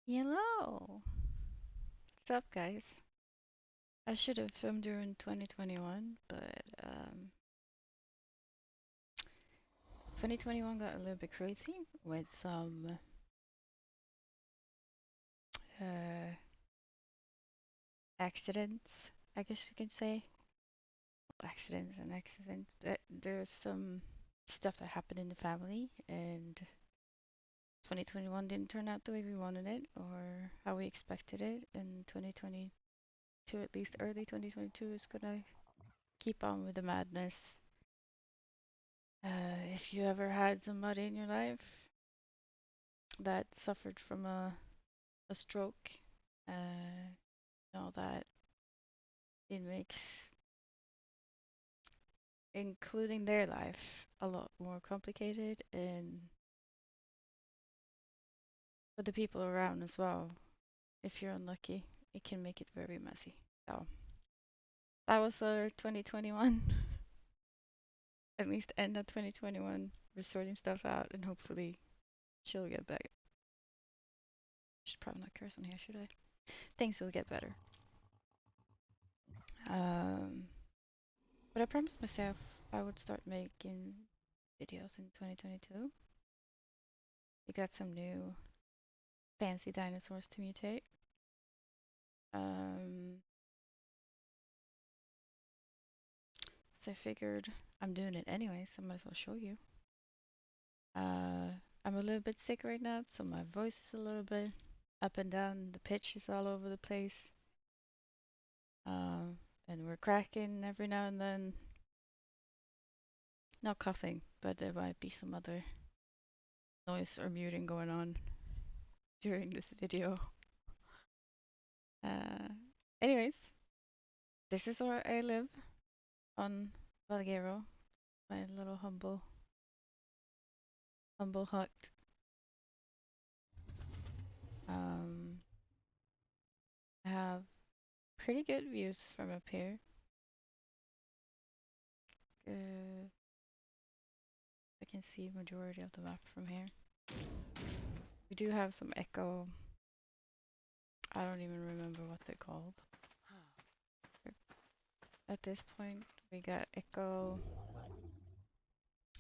Hello! What's up, guys? I should have filmed during 2021, but 2021 got a little bit crazy with some uh, accidents, I guess we can say. Accidents and accidents. There's some stuff that happened in the family, and 2021 didn't turn out the way we wanted it or how we expected it, and 2022, at least early 2022, is gonna keep on with the madness. If you ever had somebody in your life that suffered from a stroke, know that it makes including their life a lot more complicated, and for the people around as well. If you're unlucky, it can make it very messy. So that was our 2021, at least end of 2021. We're sorting stuff out, and hopefully she'll get better. Should probably not curse on here, should I? Things will get better. Um, But I promised myself I would start making videos in 2022. We got some new fancy dinosaurs to mutate. Um, so I figured I'm doing it anyway, so I might as well show you. I'm a little bit sick right now, so my voice is a little bit up and down. The pitch is all over the place. And we're cracking every now and then. Not coughing, but there might be some other noise or muting going on during this video. Uh, Anyways, this is where I live on Valguero, my little humble hut. Um, I have pretty good views from up here. I can see majority of the map from here. We do have some echo. I don't even remember what they're called. At this point, we got Echo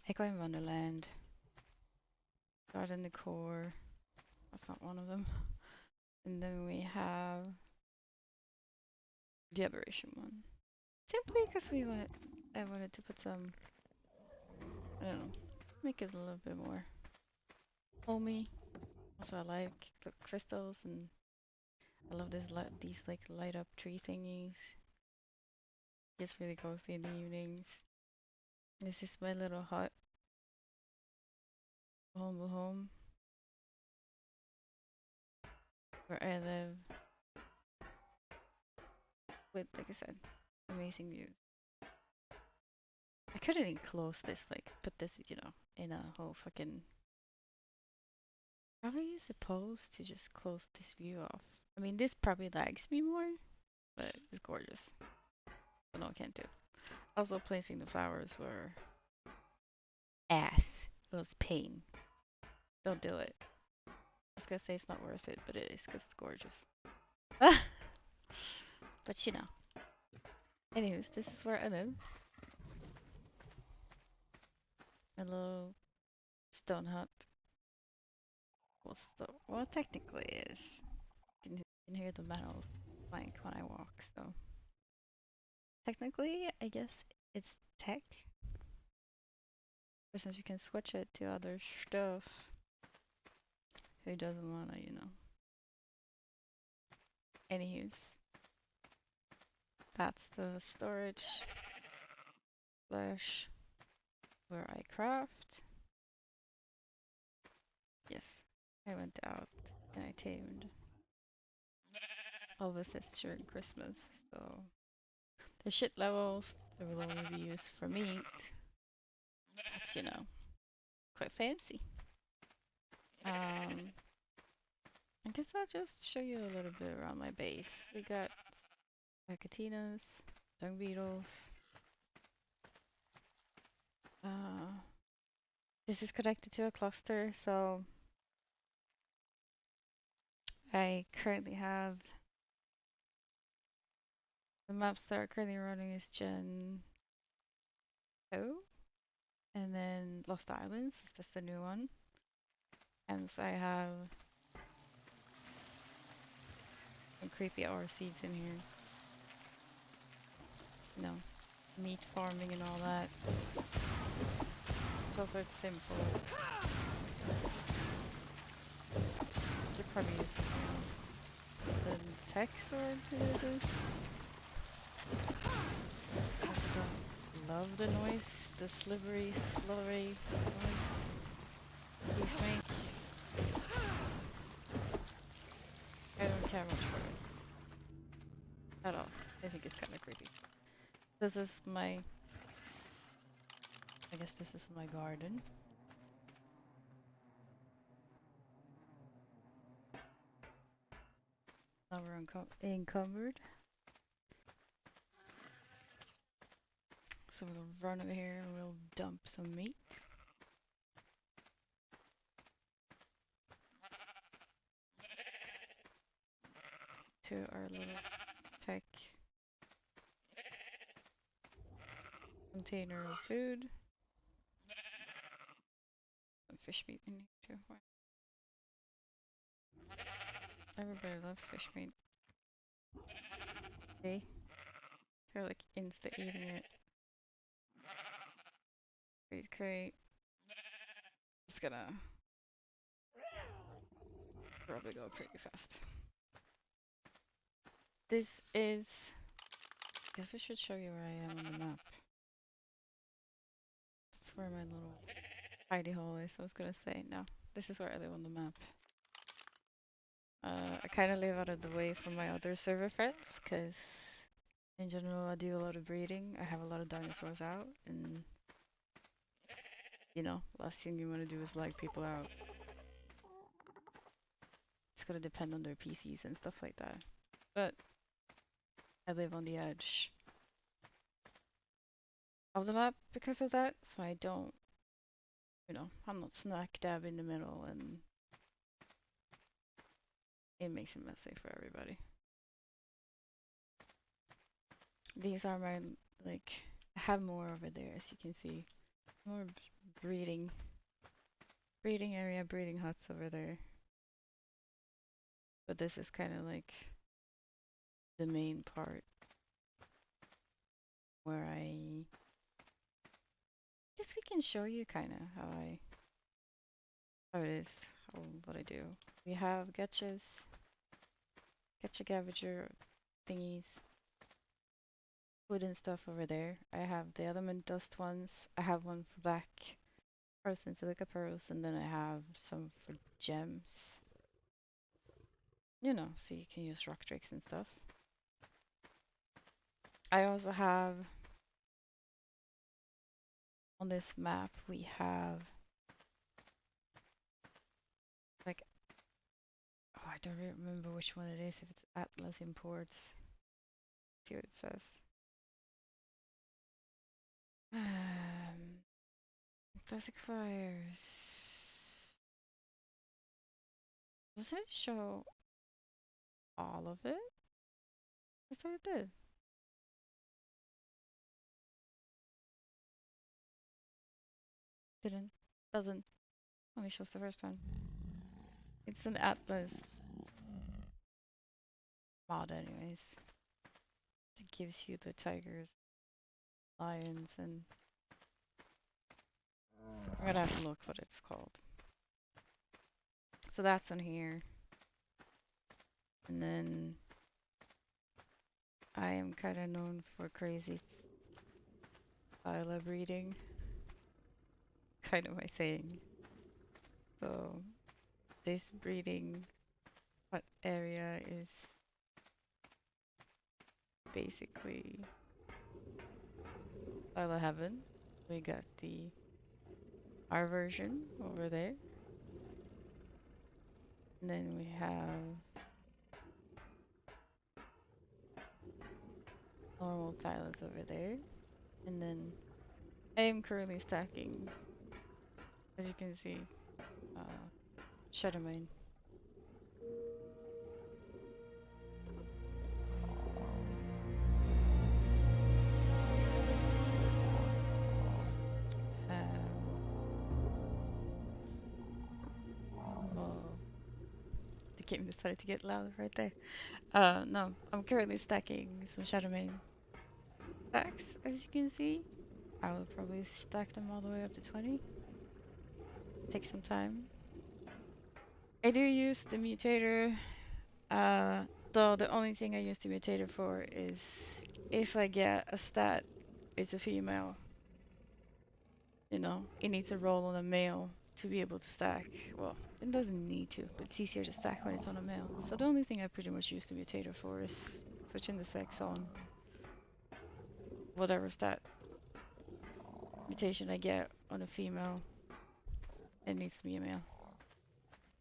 in Wonderland, Garden Decor. That's not one of them. And then we have the Aberration one. Simply because I wanted to put some, I don't know, make it a little bit more homey. Also, I like the crystals, and I love these like light up tree thingies. Just really cozy in the evenings. This is my little hut, humble home, where I live with, like I said, amazing views. I couldn't even close this, like put this, in a whole fucking. How are you supposed to just close this view off? I mean, this probably lags me more, but it's gorgeous. But no, I can't do. Also, placing the flowers were ass. It was pain. Don't do it. I was gonna say it's not worth it, but it is because it's gorgeous. But you know. Anyways, this is where I live. A little stone hut. Well, technically it is. You can hear the metal clank when I walk, so. Technically, I guess it's tech. But since you can switch it to other stuff, who doesn't wanna, Anyways, that's the storage slash where I craft. Yes, I went out and I tamed Elvis's during Christmas, so the shit levels that will only be used for meat. That's, quite fancy. I guess I'll just show you a little bit around my base. We got Acatinas, dung beetles. This is connected to a cluster, so I currently have the maps that are currently running is Gen 2, and then Lost Islands is just a new one. And so I have some creepy R seeds in here. You know, meat farming and all that. So it's simple. Should probably use something else than text or to do this. Also don't love the noise, the slippery, slurry noise these make. I don't care much for it at all. I think it's kind of creepy. This is my, I guess this is my garden. Now we're encumbered. So we'll run over here and we'll dump some meat. To our little tech container of food. Some fish meat in here too. Everybody loves fish meat. See? They're like insta eating it. Great. It's gonna probably go pretty fast. This is, I guess I should show you where I am on the map. That's where my little hidey hole is. I was gonna say, no, this is where I live on the map. I kind of live out of the way from my other server friends, because in general I do a lot of breeding. I have a lot of dinosaurs out, and you know, last thing you want to do is like people out. It's gonna depend on their PCs and stuff like that. But I live on the edge of the map because of that, so I don't, you know, I'm not smack dab in the middle, and it makes it messy for everybody. These are my, like, I have more over there, as you can see. More breeding area, breeding huts over there. But this is kind of like the main part where I guess we can show you kind of how it is, what I do. We have getcha Gavager thingies, food and stuff over there. I have the element dust ones. I have one for black pearls and silica pearls, and then I have some for gems. You know, so you can use rock drakes and stuff. I also have, on this map, we have, like, oh, I don't remember which one it is, if it's Atlas Imports. Let's see what it says. Classic Fires. Doesn't it show all of it? I thought it did. Didn't. Doesn't. Only shows the first one. It's an Atlas mod anyways. It gives you the tigers, lions, and I'm gonna have to look what it's called. So that's on here. And then I am kind of known for crazy style of breeding. Kind of my thing. So this breeding hut area is basically style of heaven. We got our version over there. And then we have normal tiles over there. And then I am currently stacking, as you can see, Shadow Mine. game decided to get loud right there. No, I'm currently stacking some Shadow Main stacks, as you can see. I will probably stack them all the way up to 20. Take some time. I do use the mutator, though the only thing I use the mutator for is if I get a stat, it's a female. You know, it needs a roll on a male to be able to stack. Well, it doesn't need to, but it's easier to stack when it's on a male. So the only thing I pretty much use the mutator for is switching the sex on whatever stat mutation I get on a female. It needs to be a male.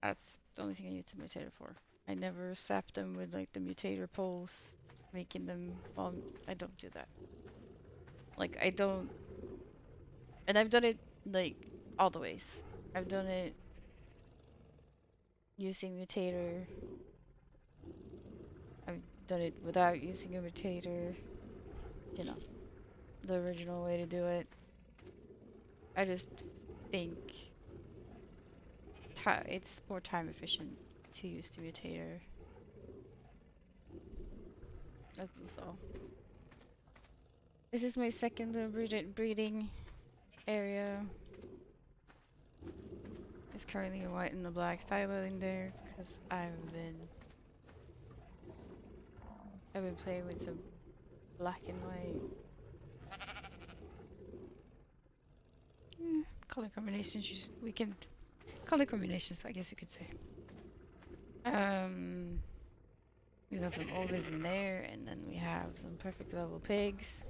That's the only thing I use the mutator for. I never sap them with like the mutator pulse, making them. Well, I don't do that. Like I don't, and I've done it like all the ways. I've done it using mutator. I've done it without using a mutator. You know, the original way to do it. I just think it's more time efficient to use the mutator. That's all. This is my second breeding area. There's currently a white and a black styler in there because I've been playing with some black and white color combinations. We can color combinations, I guess you could say. We got some ovis in there, and then we have some perfect level pigs.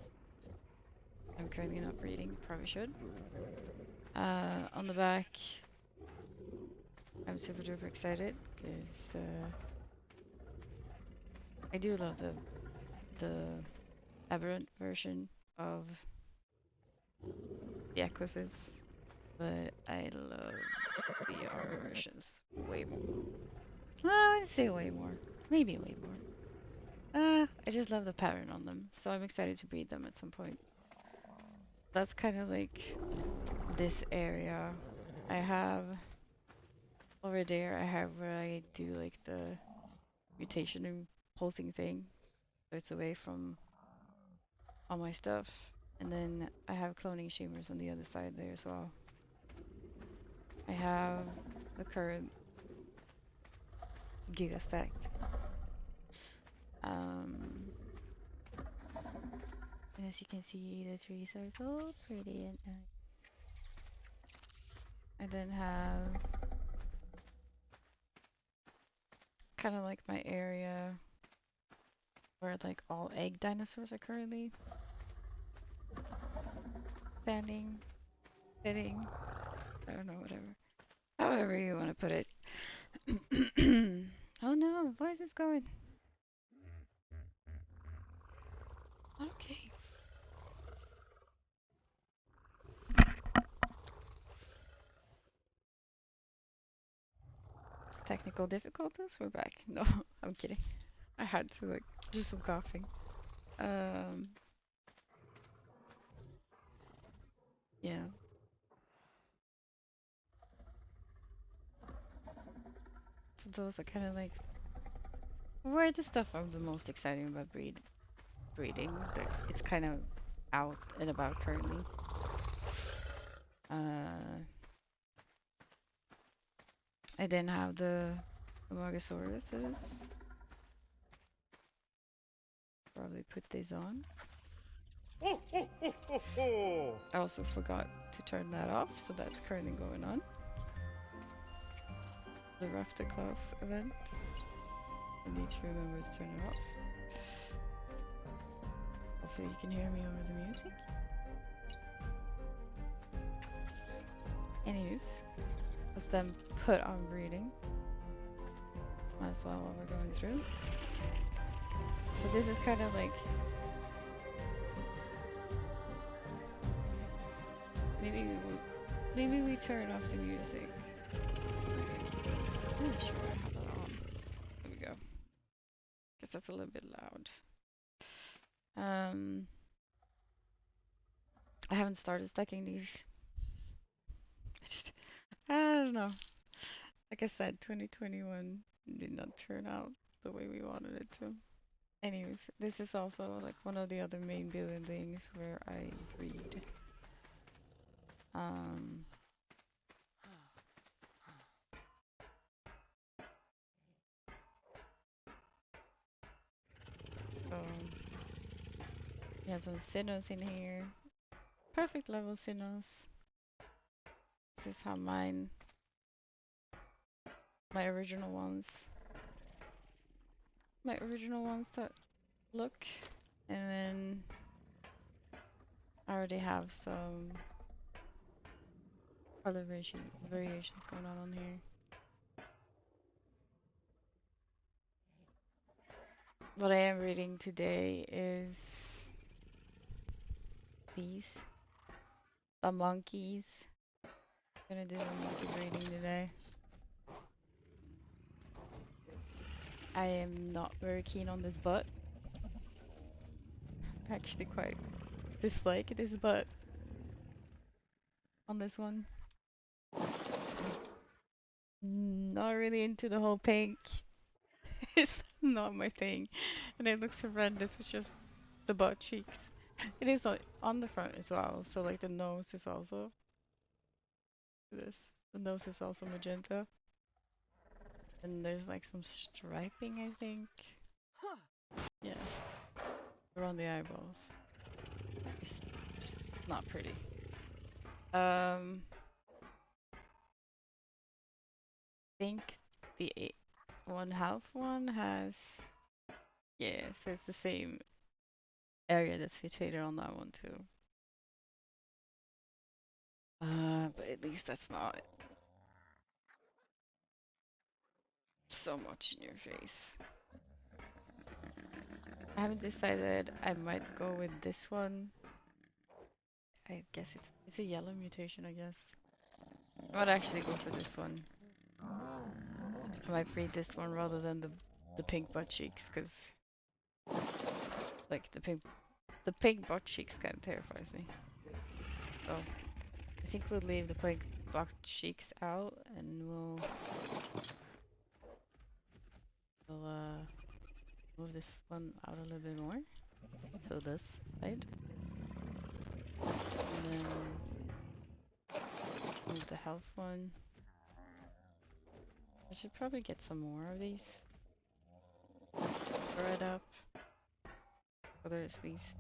I'm currently not breeding, probably should. On the back, I'm super duper excited because I do love the aberrant version of the Equises, but I love the R versions way more. I'd say way more, maybe way more. I just love the pattern on them, so I'm excited to breed them at some point. That's kind of like this area. I have over there, I have where I do like the mutation and pulsing thing, so it's away from all my stuff. And then I have cloning shimmers on the other side there as well. I have the current Giga stacked. And as you can see, the trees are so pretty and nice. I then have kind of like my area where like all egg dinosaurs are currently standing, sitting. I don't know, whatever. However you want to put it. Oh no, why is this going? Okay. Technical difficulties? We're back. No, I'm kidding. I had to like do some coughing. Yeah. So those are kind of like where the stuff I'm the most excited about breeding. It's kind of out and about currently. I then have the Amorgasauruses. Probably put these on. I also forgot to turn that off, so that's currently going on. The Rafter class event. I need to remember to turn it off. Hopefully you can hear me over the music. Anyways, let's then put on breeding. Might as well while we're going through. So this is kind of like maybe we turn off the music. I'm not sure I have that on. There we go. Guess that's a little bit loud. I haven't started stacking these. I don't know. Like I said, 2021 did not turn out the way we wanted it to. Anyways, this is also like one of the other main buildings where I breed. Um, so we have some sinos in here. Perfect level sinos. This is how my original ones, that look. And then I already have some other variations going on here. What I am reading today is these, the monkeys. Gonna do the monkey breeding today. I am not very keen on this butt. I actually quite dislike this butt on this one. Not really into the whole pink. It's not my thing. And it looks horrendous with just the butt cheeks. It is like on the front as well, so like the nose is also this. The nose is also magenta. And there's like some striping, I think. Yeah. Around the eyeballs. It's just not pretty. Think the 1/2 one has, yeah, so it's the same area that's fixated on that one too. But at least that's not so much in your face. I haven't decided. I might go with this one. I guess it's a yellow mutation, I guess. I might actually go for this one. I might breed this one rather than the pink butt cheeks, because like the pink butt cheeks kind of terrifies me. So I think we'll leave the pink butt cheeks out, and we'll move this one out a little bit more. So this side, and then move the health one. I should probably get some more of these. Throw it up. So there's at least.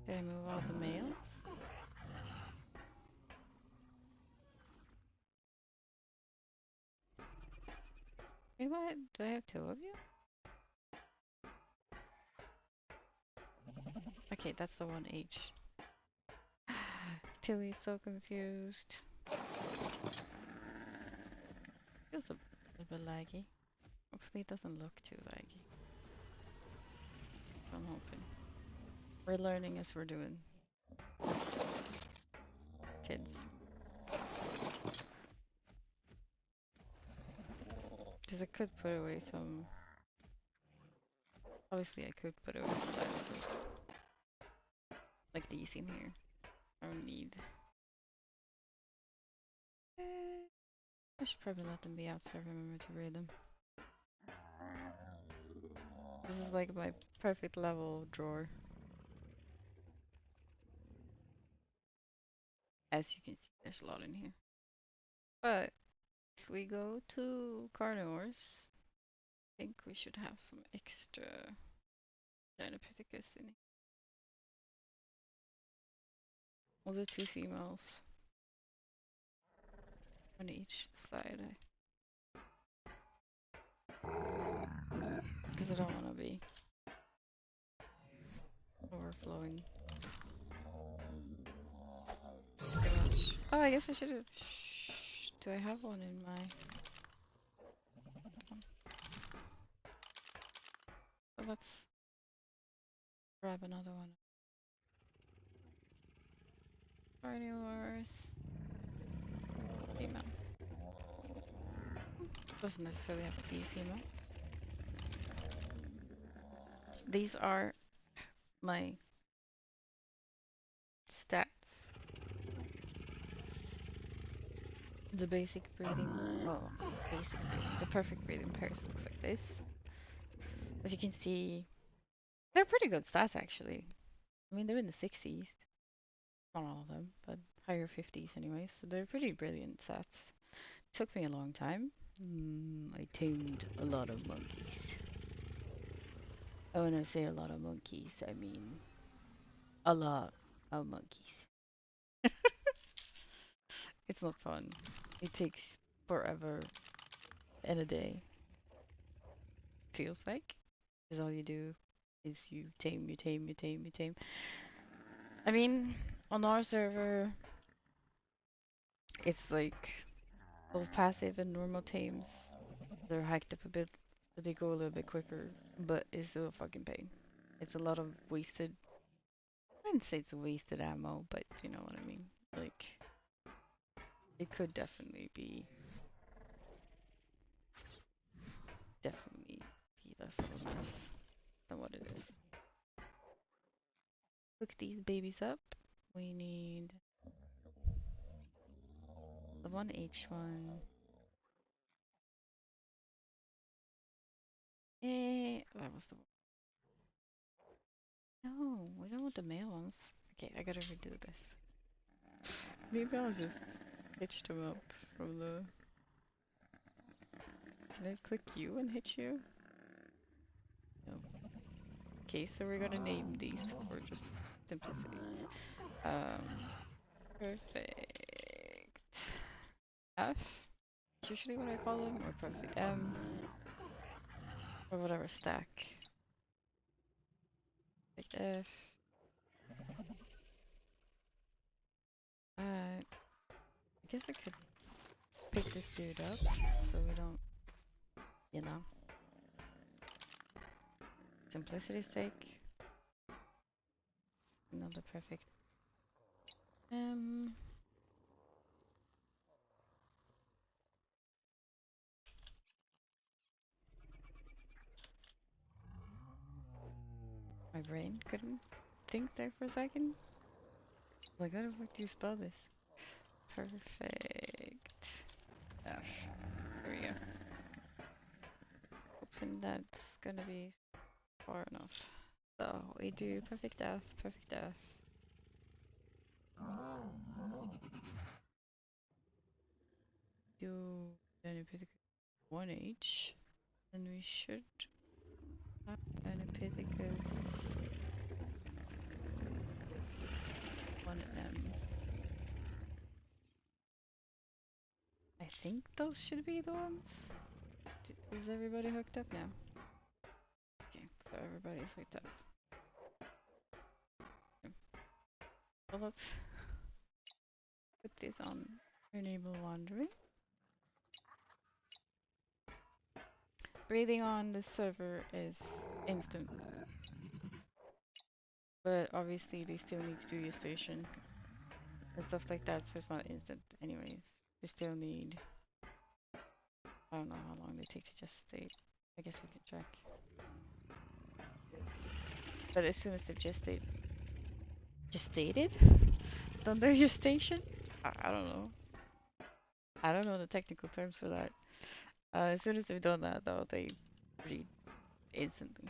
Did I move all the males? Wait, what? Do I have 2 of you? Okay, that's the one each. Tilly's so confused. Feels a bit laggy. Hopefully it doesn't look too laggy. I'm hoping. We're learning as we're doing. Kids. Because I could put away some... Obviously I could put away some dinosaurs. Like these in here. I don't need... I should probably let them be out so I remember to read them. This is like my perfect level drawer. As you can see, there's a lot in here. But if we go to carnivores, I think we should have some extra Dinopithecus in here. We'll do 2 females. On each side. Because I don't want to be overflowing too much. Oh, I guess I should have. Do I have one in my? So let's grab another one. Carnivores. Female. Doesn't necessarily have to be female. These are my stats. The basic breeding, well, basic breeding, the perfect breeding pairs looks like this. As you can see, they're pretty good stats actually. I mean, they're in the 60s. Not all of them, but higher 50s anyways. So they're pretty brilliant stats. Took me a long time. I tamed a lot of monkeys. And when I say a lot of monkeys, I mean a lot of monkeys. It's not fun. It takes forever and a day. Feels like. Because all you do is you tame, you tame, you tame, you tame. I mean, on our server, it's like both passive and normal tames. They're hiked up a bit, so they go a little bit quicker, but it's still a fucking pain. It's a lot of wasted. I wouldn't say it's wasted ammo, but you know what I mean. Like, it could definitely be less of a mess than what it is. Cook these babies up. We need the one H1. That was the one. No, we don't want the male ones. Okay, I gotta redo this. Maybe I'll just hitch them up from the. Can I click you and hit you? No. Okay, so we're gonna name these for just simplicity. Perfect F. It's usually what I call them, or perfect M, or whatever stack. Perfect F. I guess I could pick this dude up so we don't, you know, simplicity's sake. Another perfect M. My brain couldn't think there for a second. Like, how the fuck do you spell this? Perfect F. There we go. Hoping that's gonna be far enough. So we do perfect F, perfect F. Do Anipithecus 1H, then we should have Anipithecus 1M. I think those should be the ones. Is everybody hooked up now? Okay, so everybody's hooked up. Okay. So let's put this on enable wandering. Breathing on the server is instant, but obviously they still need to do your station and stuff like that, so it's not instant anyways. They still need, I don't know how long they take to gestate. I guess we can check. But as soon as they've gestated? Done their gestation? I don't know. I don't know the technical terms for that. As soon as they've done that though, they breed instantly.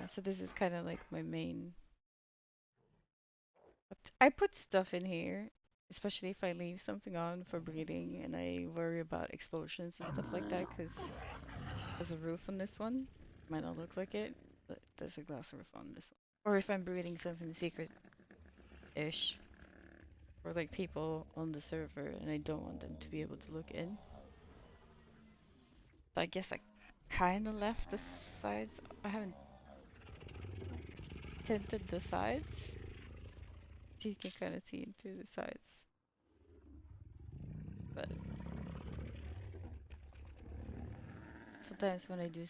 So this is kind of like my main. I put stuff in here, especially if I leave something on for breeding and I worry about explosions and stuff like that, because there's a roof on this one. Might not look like it, but there's a glass roof on this one. Or if I'm breeding something secret-ish for like people on the server and I don't want them to be able to look in. But I guess I kind of left the sides. I haven't tinted the sides, so you can kind of see into the sides. But sometimes when I do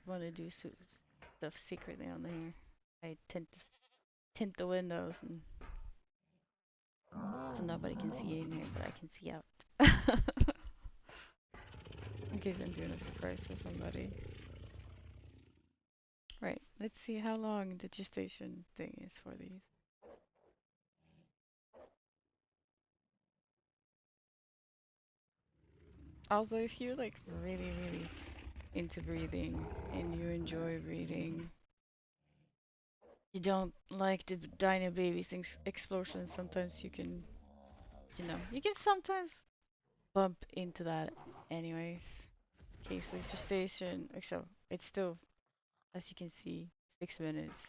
want to do stuff secretly on here, I tend to tint the windows and so nobody can see in here, but I can see out. In case I'm doing a surprise for somebody. Right, Let's see how long the gestation thing is for these. Also, if you're like really, really into breeding and you enjoy breeding, you don't like the dino baby things explosions, sometimes you can, you can sometimes bump into that anyways. Okay, so gestation, so it's still, as you can see, 6 minutes.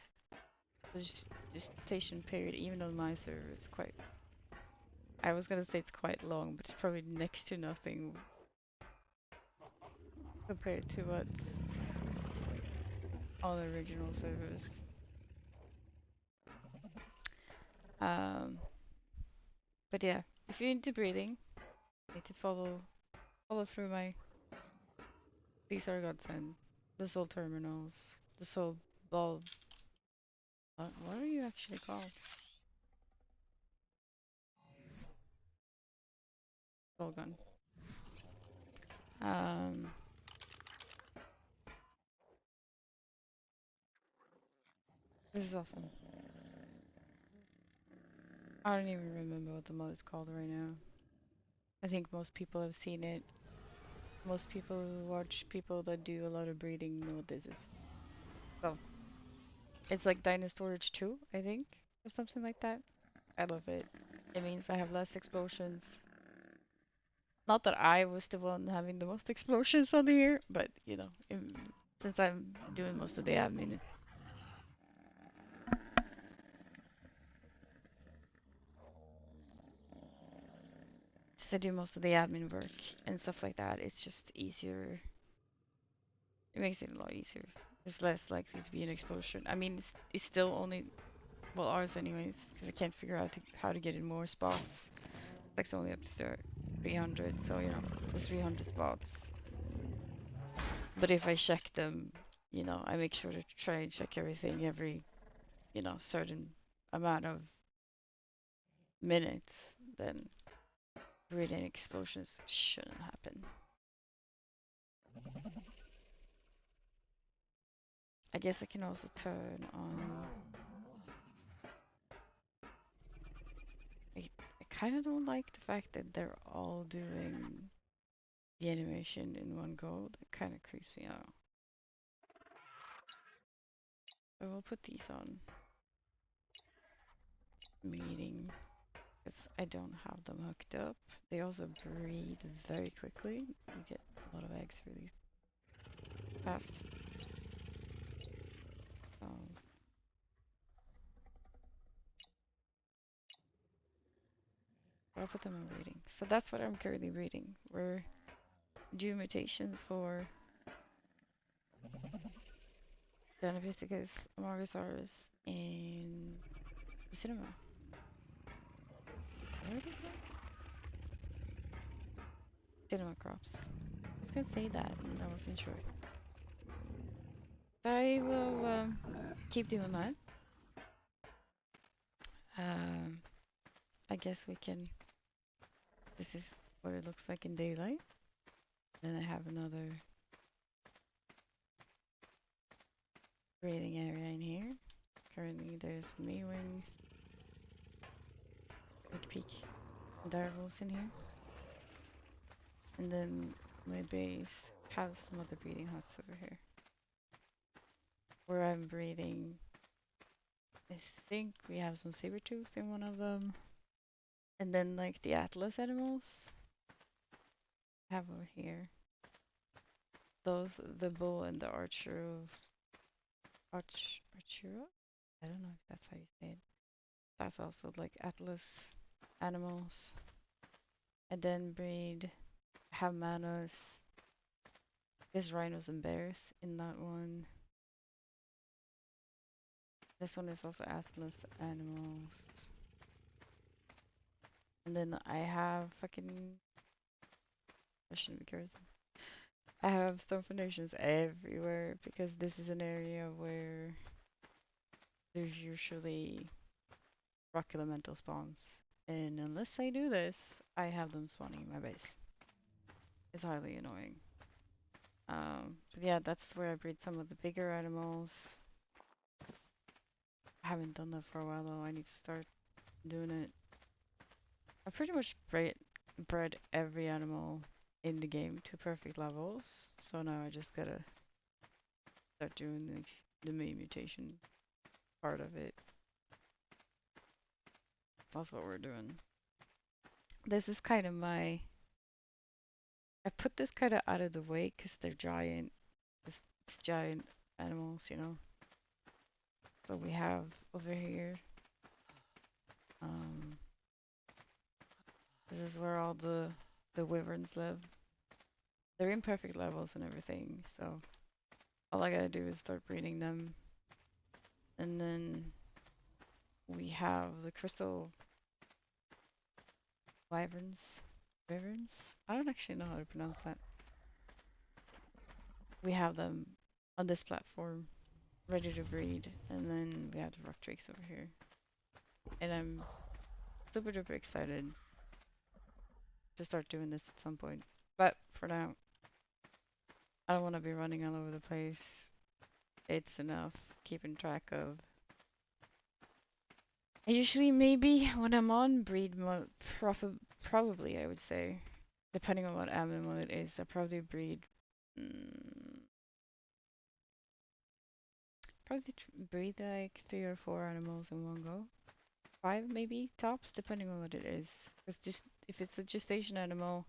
The gestation period, even on my server, is quite, I was gonna say it's quite long, but it's probably next to nothing compared to what's on the original servers. Um, but yeah, if you're into breeding, you need to follow through my, these are godsend, the soul terminals, the soul bulb. What are you actually called? Soul gun. Um, this is awesome. I don't even remember what the mod is called right now. I think most people have seen it. Most people who watch people that do a lot of breeding know what this is. So, it's like Dino Storage 2, I think, or something like that. I love it. It means I have less explosions. Not that I was the one having the most explosions on here, but since I'm doing most of the admin. Since I do most of the admin work and stuff like that, it's just easier. It makes it a lot easier. It's less likely to be an explosion. I mean, it's still only, well, ours anyways, because I can't figure out how to get in more spots. Like, it's only up to 300, so, there's 300 spots. But if I check them, I make sure to try and check everything every, certain amount of minutes, then breeding explosions shouldn't happen. I guess I can also turn on. I kind of don't like the fact that they're all doing the animation in one go. That kind of creeps me out. I will put these on meeting because I don't have them hooked up. They also breed very quickly. You get a lot of eggs really fast. I'll put them on breeding. So that's what I'm currently breeding. We're due mutations for Danapisticus, Amargasaurus, and the cinema. Where did it Cinema crops. I was gonna say that, and I wasn't sure. So I will keep doing that. Um, I guess we can. This is what it looks like in daylight. Then I have another breeding area in here. Currently, there's Maywings, Big Peak, and direwolves in here. And then my base has some other breeding huts over here. Where I'm breeding, I think we have some saber-tooth in one of them. And then like the Atlas animals I have over here. Those, the bull and the archer of Archura? I don't know if that's how you say it. That's also like Atlas animals. I then breed, have manos. There's rhinos and bears in that one. This one is also Atlas animals. And then I have fucking, I shouldn't be cursing. I have stone foundations everywhere because this is an area where there's usually rock elemental spawns. And unless I do this, I have them spawning in my base. It's highly annoying. But yeah, that's where I breed some of the bigger animals. I haven't done that for a while though. I need to start doing it. I pretty much bred every animal in the game to perfect levels. So now I just gotta start doing the main mutation part of it. That's what we're doing. This is kind of my. I put this kind of out of the way because they're giant. It's giant animals, you know. So we have over here. Um, this is where all the wyverns live. They're in perfect levels and everything. So all I gotta do is start breeding them, and then we have the crystal wyverns. Wyverns? I don't actually know how to pronounce that. We have them on this platform, ready to breed, and then we have the rock drakes over here. And I'm super duper excited to start doing this at some point. But for now, I don't want to be running all over the place. It's enough keeping track of. Usually, maybe when I'm on breed mode, probably I would say, depending on what animal it is, I probably breed. Mm, probably breed like 3 or 4 animals in one go. 5 maybe tops, depending on what it is. It's just if it's a gestation animal,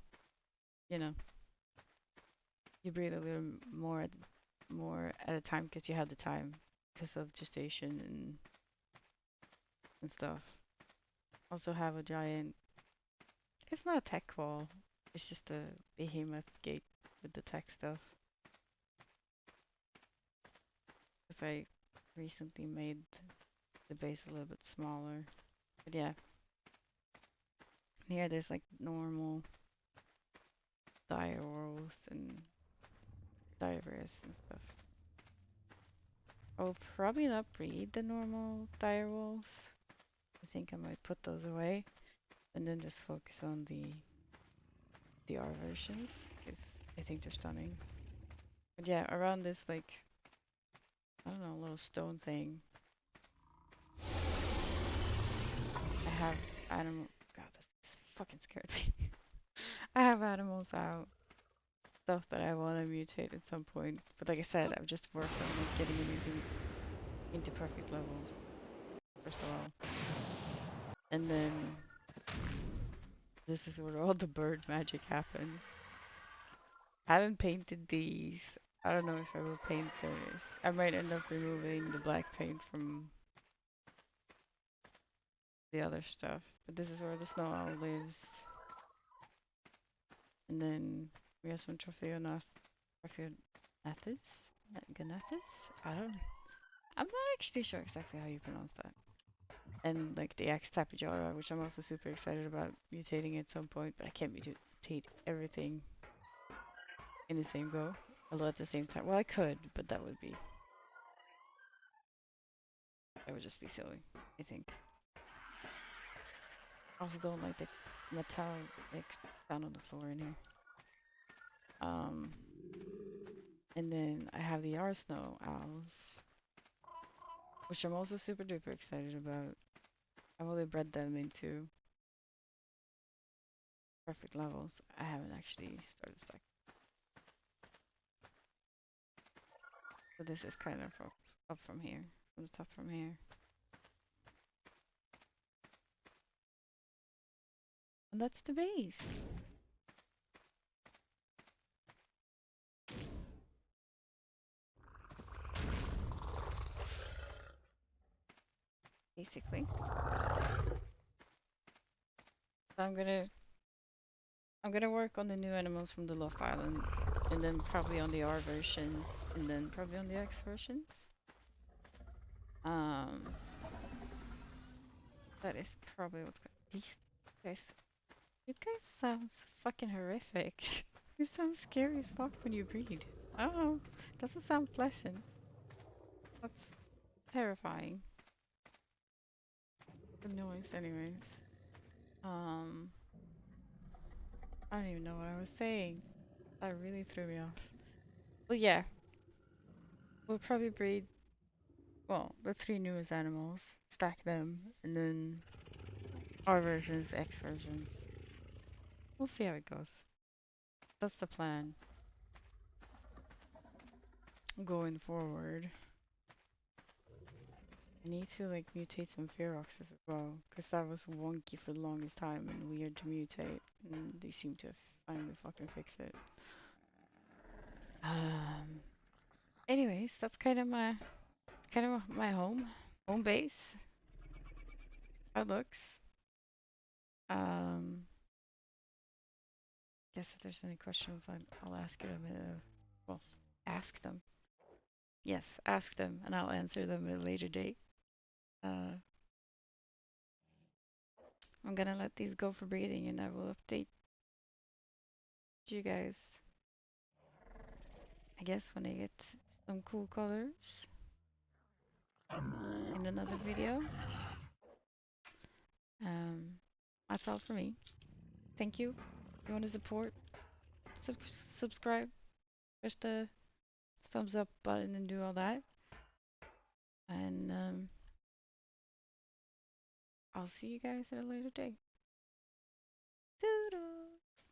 you know, you breed a little more at a time because you have the time because of gestation and stuff. Also have a giant. It's not a tech wall. It's just a behemoth gate with the tech stuff. Because I recently made the base a little bit smaller. But yeah, here there's like normal direwolves and divers and stuff. I'll probably not breed the normal direwolves. I think I might put those away and then just focus on the R versions because I think they're stunning. But yeah, around this like I don't know, little stone thing, I have animal. God, this fucking scared me. I have animals out, stuff that I want to mutate at some point. But like I said, I've just worked on like getting them into perfect levels first of all, and then this is where all the bird magic happens. I haven't painted these. I don't know if I will paint this. I might end up removing the black paint from the other stuff. But this is where the snow owl lives. And then we have some Tropheonathus. Ganathus? I'm not actually sure exactly how you pronounce that. And like the Axe Tapejara, which I'm also super excited about mutating at some point, but I can't mutate everything in the same go. Although at the same time, well, I could, but that would just be silly, I think. I also don't like the metallic sound on the floor in here. Um, and then I have the R Snow Owls, which I'm also super duper excited about. I've only bred them into perfect levels. I haven't actually started stacking. So this is kind of up from here, from the top from here. And that's the base. Basically. So I'm gonna work on the new animals from the Lost Island, and then probably on the R versions, and then probably on the X versions. Um, that is probably what's going. These guys, you guys sounds fucking horrific. You sound scary as fuck when you breed. I don't know. Doesn't sound pleasant. That's terrifying. The noise, anyways. Um, I don't even know what I was saying. That really threw me off. But yeah, we'll probably breed well, the three newest animals, stack them, and then R versions, X versions. We'll see how it goes. That's the plan going forward. I need to like mutate some Feroxes as well, because that was wonky for the longest time and weird to mutate, and they seem to have finally fucking fixed it. Um. Anyways, that's kind of my home base. How it looks. Um. Guess if there's any questions, I'll ask them. Well, ask them. Yes, ask them, and I'll answer them at a later date. Uh, I'm gonna let these go for breeding, and I will update you guys. I guess when I get some cool colors in another video. Um, that's all for me. Thank you. If you want to support, subscribe, push the thumbs up button, and do all that. And I'll see you guys at a later date. Doodles.